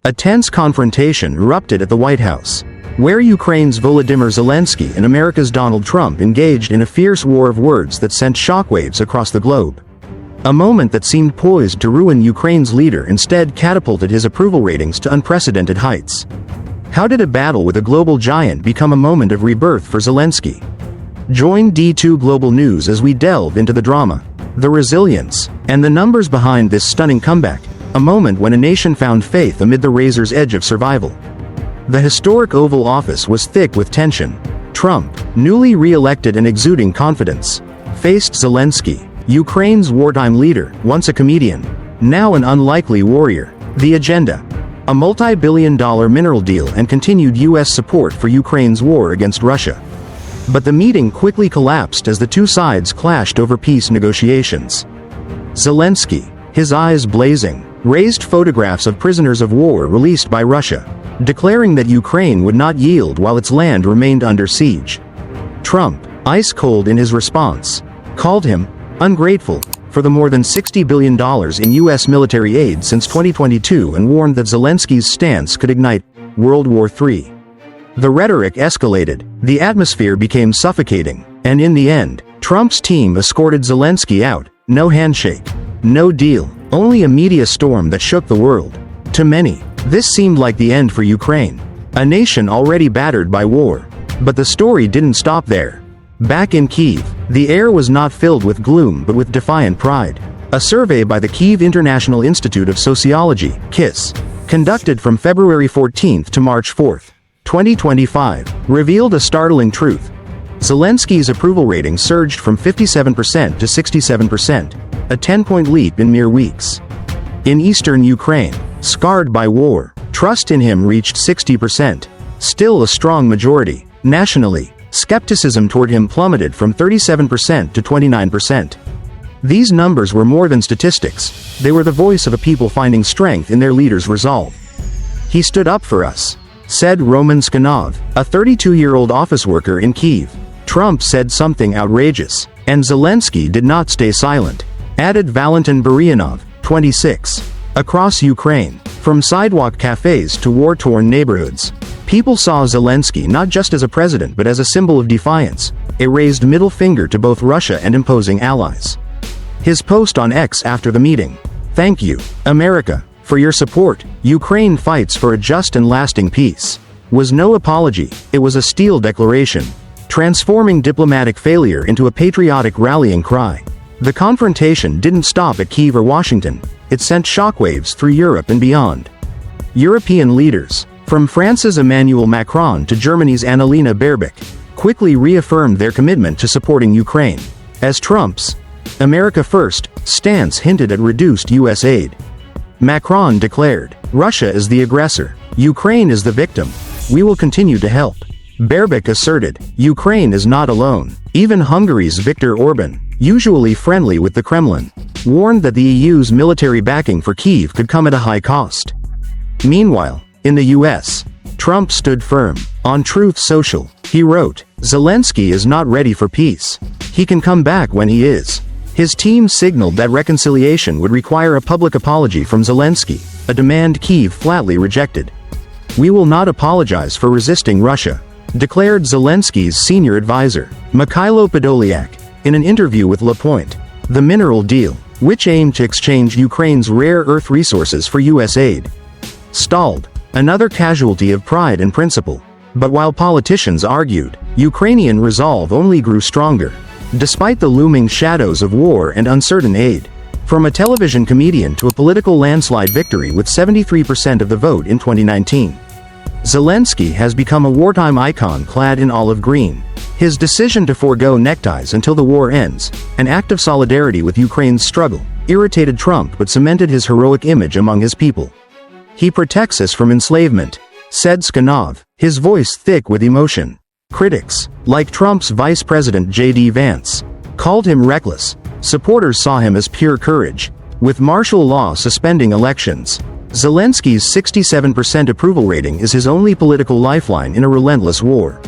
A tense confrontation erupted at the White House, where Ukraine's Volodymyr Zelensky and America's Donald Trump engaged in a fierce war of words that sent shockwaves across the globe. A moment that seemed poised to ruin Ukraine's leader instead catapulted his approval ratings to unprecedented heights. How did a battle with a global giant become a moment of rebirth for Zelensky? Join D2 Global News as we delve into the drama, the resilience, and the numbers behind this stunning comeback, a moment when a nation found faith amid the razor's edge of survival. The historic Oval Office was thick with tension. Trump, newly re-elected and exuding confidence, faced Zelensky, Ukraine's wartime leader, once a comedian, now an unlikely warrior. The agenda: a multi-billion-dollar mineral deal and continued U.S. support for Ukraine's war against Russia. But the meeting quickly collapsed as the two sides clashed over peace negotiations. Zelensky, his eyes blazing, raised photographs of prisoners of war released by Russia, declaring that Ukraine would not yield while its land remained under siege. Trump, ice-cold in his response, called him ungrateful for the more than $60 billion in U.S. military aid since 2022 and warned that Zelensky's stance could ignite World War III. The rhetoric escalated, the atmosphere became suffocating, and in the end, Trump's team escorted Zelensky out. No handshake, no deal, only a media storm that shook the world. To many, this seemed like the end for Ukraine, a nation already battered by war. But the story didn't stop there. Back in Kyiv, the air was not filled with gloom but with defiant pride. A survey by the Kyiv International Institute of Sociology, KISS, conducted from February 14 to March 4, 2025, revealed a startling truth. Zelensky's approval rating surged from 57% to 67%, a 10-point leap in mere weeks. In eastern Ukraine, scarred by war, trust in him reached 60%, still a strong majority. Nationally, skepticism toward him plummeted from 37% to 29%. These numbers were more than statistics, they were the voice of a people finding strength in their leader's resolve. "He stood up for us," said Roman Skanov, a 32-year-old office worker in Kyiv. "Trump said something outrageous, and Zelensky did not stay silent," added Valentin Buryanov, 26. Across Ukraine, from sidewalk cafes to war-torn neighborhoods, people saw Zelensky not just as a president but as a symbol of defiance, a raised middle finger to both Russia and imposing allies. His post on X after the meeting: "Thank you, America, for your support. Ukraine fights for a just and lasting peace," was no apology, it was a steel declaration, transforming diplomatic failure into a patriotic rallying cry. The confrontation didn't stop at Kyiv or Washington, it sent shockwaves through Europe and beyond. European leaders, from France's Emmanuel Macron to Germany's Annalena Baerbock, quickly reaffirmed their commitment to supporting Ukraine, as Trump's "America First" stance hinted at reduced U.S. aid. Macron declared, "Russia is the aggressor, Ukraine is the victim. We will continue to help." Baerbock asserted, "Ukraine is not alone." Even Hungary's Viktor Orban, usually friendly with the Kremlin, warned that the EU's military backing for Kyiv could come at a high cost. Meanwhile, in the U.S., Trump stood firm. On Truth Social, he wrote, "Zelensky is not ready for peace. He can come back when he is." His team signaled that reconciliation would require a public apology from Zelensky, a demand Kyiv flatly rejected. "We will not apologize for resisting Russia," declared Zelensky's senior advisor, Mikhailo Podolyak, in an interview with Le Point. The mineral deal, which aimed to exchange Ukraine's rare earth resources for U.S. aid, stalled, another casualty of pride and principle. But while politicians argued, Ukrainian resolve only grew stronger, despite the looming shadows of war and uncertain aid. From a television comedian to a political landslide victory with 73% of the vote in 2019. Zelensky has become a wartime icon clad in olive green. His decision to forego neckties until the war ends, an act of solidarity with Ukraine's struggle, irritated Trump but cemented his heroic image among his people. "He protects us from enslavement," said Skanov, his voice thick with emotion. Critics, like Trump's Vice President J.D. Vance, called him reckless. Supporters saw him as pure courage. With martial law suspending elections, Zelensky's 67% approval rating is his only political lifeline in a relentless war.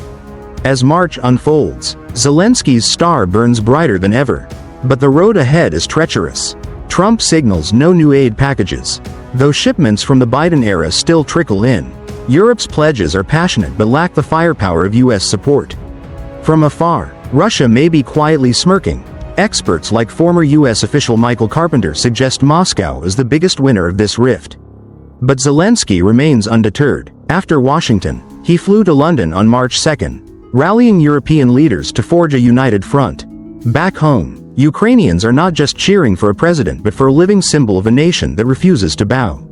As March unfolds, Zelensky's star burns brighter than ever. But the road ahead is treacherous. Trump signals no new aid packages. Though shipments from the Biden era still trickle in, Europe's pledges are passionate but lack the firepower of US support. From afar, Russia may be quietly smirking. Experts like former US official Michael Carpenter suggest Moscow is the biggest winner of this rift. But Zelensky remains undeterred. After Washington, he flew to London on March 2nd, rallying European leaders to forge a united front. Back home, Ukrainians are not just cheering for a president but for a living symbol of a nation that refuses to bow.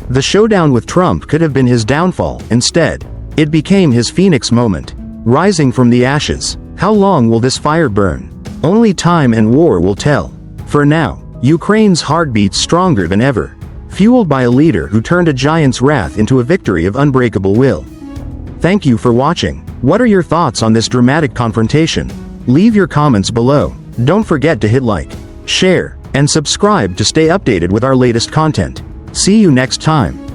The showdown with Trump could have been his downfall. Instead, it became his phoenix moment. Rising from the ashes, how long will this fire burn? Only time and war will tell. For now, Ukraine's heart beats stronger than ever, fueled by a leader who turned a giant's wrath into a victory of unbreakable will. Thank you for watching. What are your thoughts on this dramatic confrontation? Leave your comments below. Don't forget to hit like, share, and subscribe to stay updated with our latest content. See you next time.